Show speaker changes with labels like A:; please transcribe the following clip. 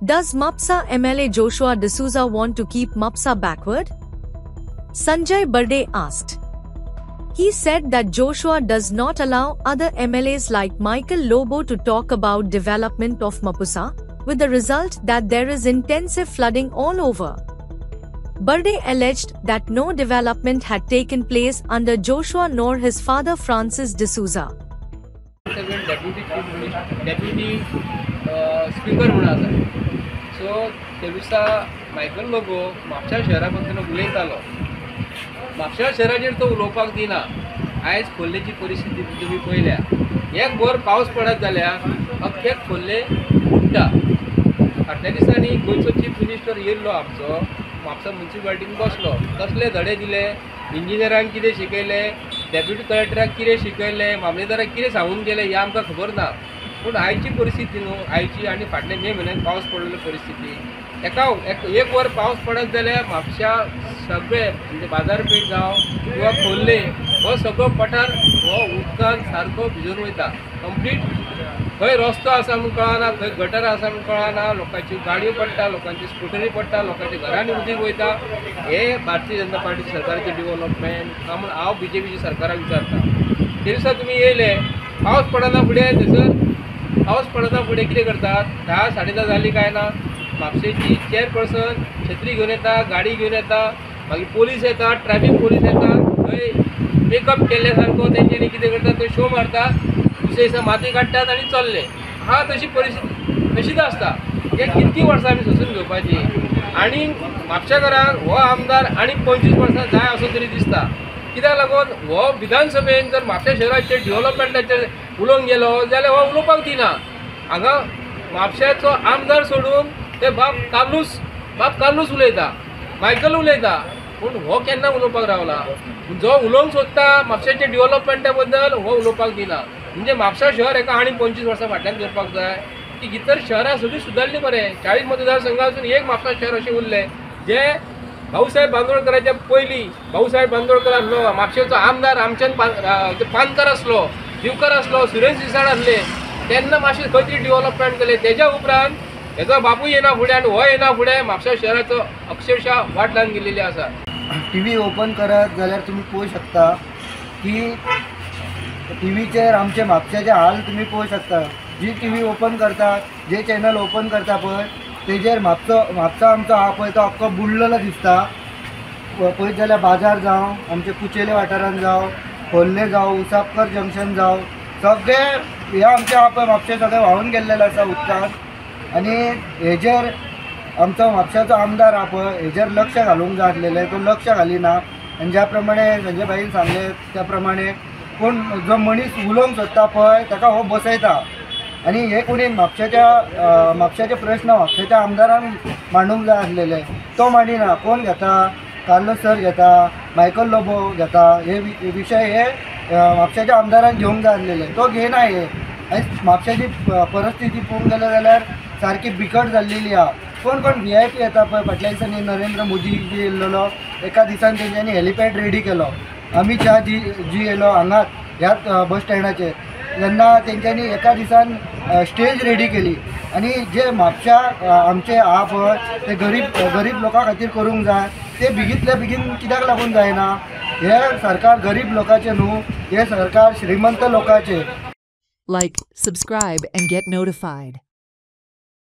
A: Does MAPSA MLA Joshua D'Souza want to keep MAPSA backward? Sanjay Burde asked. He said that Joshua does not allow other MLAs like Michael Lobo to talk about development of MAPSA, with the result that there is intensive flooding all over. Burde alleged that no development had taken place under Joshua nor his father Francis D'Souza.
B: Deputy Speaker म्हणून आसा. So ते दिसा Michael Lobo Mapusa शहरा बद्दल उलयतालो. म्हापशा शहराचेर तो उलोवपाक दिना. आयज खोर्लेची परिस्थिती तुम्ही पळयल्या. एक वर पावस पडत जाल्यार अख्खे खोर्ले बुडटा. फाटल्या दिसांनी गोंयचो चीफ मिनिस्टर येयल्लो आमचो म्हापसा म्युनिसिपालिटीन बसलो. कसले धडे दिले, इंजिनियरांक कितें शिकयले, डेप्युटी कलेक्टराक कितें शिकयले, मामलेदाराक कितें सांगून गेले हें आमकां खबर ना. पूण आयची परिस्थिती न्हू, आयची आनी फाटल्या मे म्हयन्यात पावस पडलेली परिस्थिती. एक वर पावस पडत जाल्यार म्हापशा सगळे म्हणजे बाजारपेठ जावं किंवा खोर्ले हो सगळो पठार हो उदकान सारको भिजून वयता. कंप्लीट खंय रस्तो आसा म्हूण कळना, खंय गटर आसा म्हूण कळना. लोकांची गाडयो पडटा, लोकांची स्कुटरी पडटा, लोकांच्या घरांनी उदीक वयता. हे भारतीय जनता पार्टी सरकारचे डेव्हलपमेंट म्हूण हांव BJPच्या सरकाराक विचारता. ते दिसा तुमी येयले, पावस पडना फुडें थंयसर पावस पडना फुडें कितें करतात? 10 10:30 जाली काय ना, म्हापशेची चेअरपर्सन छत्री घेवन येता, गाडी घेवन येता, मागीर पोलीस येता, ट्रॅफिक पोलीस येता. थंय मेकअप केल्ले सारको तेंच्यांनी कितें करतात, थंय शो मारतात, दुसरे दिसा माती काडटात आनी चल्ले. हा तशी परिस्थिती तशीच आसता. हे कितकी वर्सां आमी सोंसून घेवपाची. आनी म्हापशेकारांक हो आमदार आनी 25 वर्सां जाय असो तरी दिसता. कित्याक लागून हो विधानसभेन जर म्हापशा शहराचेर डेव्हलपमेंटाचेर उलोवंक गेलो जाल्यार हो उलोवपाक दिना. हांगा म्हापशाचो आमदार सोडून ते बाप कार्लूस उलयता, मायकल उलयता. पूण हो केन्ना उलोवपाक रावला. जो उलोवंक सोदता म्हापशाच्या डेव्हलपमेंटा बद्दल हो उलोवपाक दिना. म्हणजे म्हापशा शहर हेका आनी 25 वर्सां फाटल्यान करपाक जाय. की इतर शहरां सगळीं सुदारली मरे. 40 मतदारसंघांतून एक म्हापशा शहर अशें उरलें जे भाऊसाहेब बांदोडकराच्या पयलीं भाऊसाहेब बांदोडकर आसलो, म्हापशेचो आमदार रामचंद पानकर आसलो, दिवकर आसलो, सुरेश दिसाळ आसले. तेन्ना मातशें खंय तरी डेव्हलपमेंट केलें. तेज्या उपरांत हेजो बापूय येना फुडें आनी हो येना फुडें म्हापशा शहराचो अक्षरशः वाट लावन गेलेली आसा.
C: TV ओपन करत जाल्यार तुम्ही पळोवंक शकता की TVचेर आमचे म्हापशाचे हाल तुम्ही पळोवंक शकता. जी TV ओपन करता, जे चॅनल ओपन करता पळय तेजेर म्हापसा आमचो हा पळय तो अख्खो बुडलेलो दिसता. पळयत जाल्यार बाजार जावं, आमचे कुचेले वाठारांत जावं, खोर्ले जावं, उसापकर जंक्शन जावं, सगळे हे आमचे हा पळय म्हापशे सगळे व्हांवून गेल्लेले आसा उदकान. आनी हेजेर आमचो म्हापशाचो आमदार हा पळय हेजेर लक्ष घालूंक जाय आसलेलें, तो लक्ष घालिना. आनी ज्या प्रमाणे संजय भाईन सांगले त्या प्रमाणे कोण जो मनीस उलोवंक सोदता पळय ताका हो बसयता. आनी हे कोणी म्हापशाचे प्रश्न म्हापशाच्या आमदारान मांडूंक जाय आसलेले, तो मांडिना. कोण घेता? कार्लोस सर घेता, मायकल लोबो घेता. हे विशय हे म्हापशाच्या आमदारान घेवंक जाय आसलेले, तो घेयना. हे आयज म्हापशाची परिस्थिती पळोवंक गेले जाल्यार सारकी बिकट जाल्लेली आहा. कोण VIP येता पळय. फाटल्या दिसांनी नरेंद्र मोदी जी येयल्लो एका दिसान तेंच्यांनी हेलिपॅड रेडी केलो. अमित शाह जी येयलो हांगाच ह्याच बस स्टँडाचेर तेन्ना तेंच्यांनी एका दिसान स्टेज रेडी केली. आनी जे म्हापशा आमचे हा पळय ते गरीब लोकां खातीर करूंक जाय. ते बेगींतल्या बेगीन कित्याक लागून जायना? हे सरकार गरीब लोकांचे न्हू, हे सरकार श्रीमंत लोकांचे.
D: Like, subscribe and get notified.